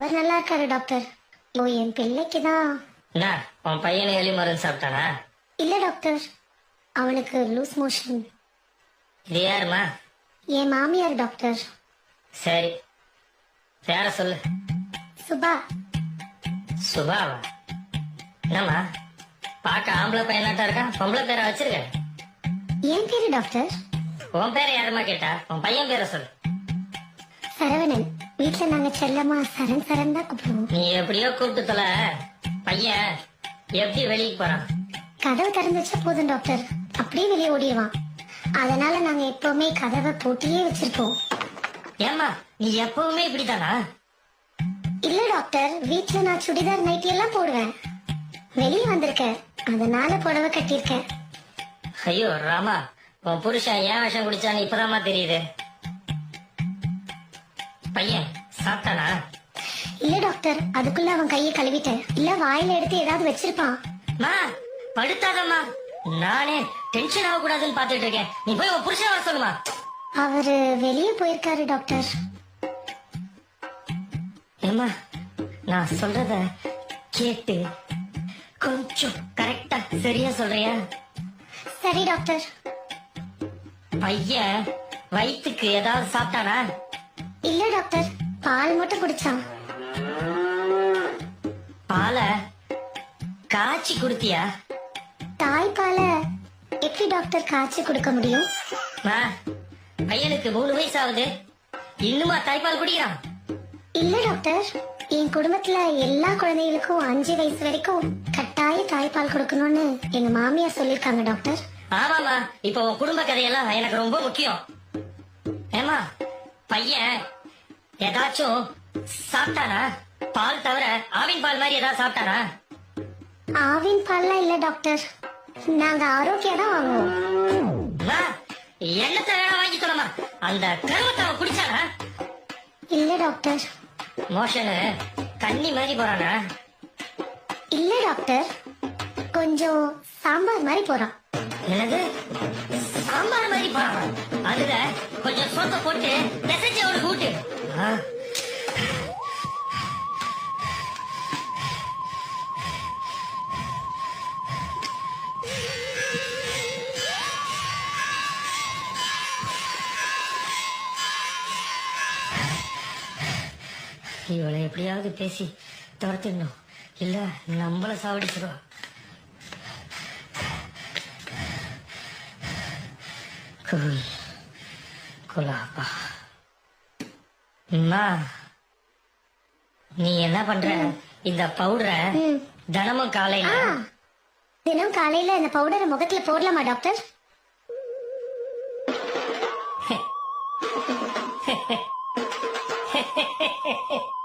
அவர் நல்லா இருக்காரு டாக்டர். என் பிள்ளைக்கு தான். என்ன உன் பையனை எலி மருந்து சாப்பிட்டானா? இல்ல டாக்டர், அவனுக்கு லூஸ் மோஷன். இது யாருமா? என் மாமியார் டாக்டர். சரி, பேர சொல்லு. சுபா. சுபாவா? என்னம்மா பார்க்க ஆம்பளை பையனாட்டா இருக்கா, பொம்பளை பேரை வச்சிருக்க? என் பேரு டாக்டர். உன் பேரை யாருமா கேட்டா? உன் பையன் பேரை சொல்லு. சரவணன். வீட்டுல நாங்க செல்லமா சரண் சரண் தான் கூப்பிடுவோம். நீ எப்படியோ கூப்பிட்டு தொல. பையன் எப்படி வெளியே போறான்? கதவு திறந்து வச்சா போதும் டாக்டர், அப்படியே வெளியே ஓடிடுவான். அதனால நாங்க எப்பவுமே கதவை பூட்டியே வச்சிருப்போம். ஏம்மா நீ எப்பவுமே இப்படித்தானா? இல்ல டாக்டர், வீட்டுல நான் சுடிதார் நைட்டி எல்லாம் போடுவேன். வெளியே வந்திருக்கேன், அதனால புடவை கட்டியிருக்கேன். ஐயோ ராமா, உன் புருஷன் ஏன் விஷம் குடிச்சான்னு இப்பதாம்மா தெரியுது. பையன் சாப்பிட்டானா? இல்ல டாக்டர், அதுக்குள்ள அவன் கையை கழுவிட்டேன். இல்ல வாயில எடுத்து ஏதாவது வச்சிருப்பான். மா படுத்தாதம்மா, நானே டென்ஷன் ஆக கூடாதுன்னு பாத்துட்டு இருக்கேன். நீ போய் உன் புருஷன் வர சொல்லுமா. அவரு வெளியே போயிருக்காரு டாக்டர். ஏம்மா நான் சொல்றத கேட்டு கொஞ்சம் கரெக்டா சரியா சொல்றியா? சரி டாக்டர். பையன் வயிற்றுக்கு ஏதாவது சாப்பிட்டானா? இல்ல டாக்டர், பால் மட்டும் குடிச்சான். பாலை காய்ச்சி குடுத்தியா? தாய்ப்பால எப்படி டாக்டர் காய்ச்சி கொடுக்க முடியும்? மா, பையனுக்கு 3 வயசு ஆகுது, இன்னுமா தாய்ப்பால் குடிக்கிறான்? இல்ல டாக்டர், என் குடும்பத்துல எல்லா குழந்தைகளுக்கும் 5 வயசு வரைக்கும் கட்டாய தாய்ப்பால் கொடுக்கணும்னு எங்க மாமியார் சொல்லிருக்காங்க டாக்டர். ஆமாமா, இப்ப உன் குடும்ப கதையெல்லாம் எனக்கு ரொம்ப முக்கியம். ஏமா பையன் ஏதாச்சும் சாப்பிட்டானா? பால் தவிர ஆவின் பால் மாதிரி ஏதாவது சாப்பிட்டானா? ஆவின் பால்லாம் இல்ல டாக்டர், நாங்க ஆரோக்கியம் தான் வாங்குவோம். என்னத்தை வேணா வாங்கி சொல்லமா, அந்த கருவத்தை அவன் குடிச்சானா? இல்ல டாக்டர். மோஷனு தண்ணி மாதிரி போறானா? இல்ல டாக்டர், கொஞ்சம் சாம்பார் மாதிரி போறான். என்னது சாம்பார் மாதிரி போறான்? அதுல கொஞ்சம் சோத்த போட்டு பிசைஞ்சு அவனுக்கு ஊட்டு. இவளை எப்படியாவது பேசி துரத்திடணும், இல்ல நம்மள சாவடிச்சிருவா. குலாபா, நீ என்ன பண்ற? இந்த பவுடரை தினமும் காலையில தினம் காலையில இந்த பவுடரை முகத்துல போடலாமா டாக்டர்? Hehehehe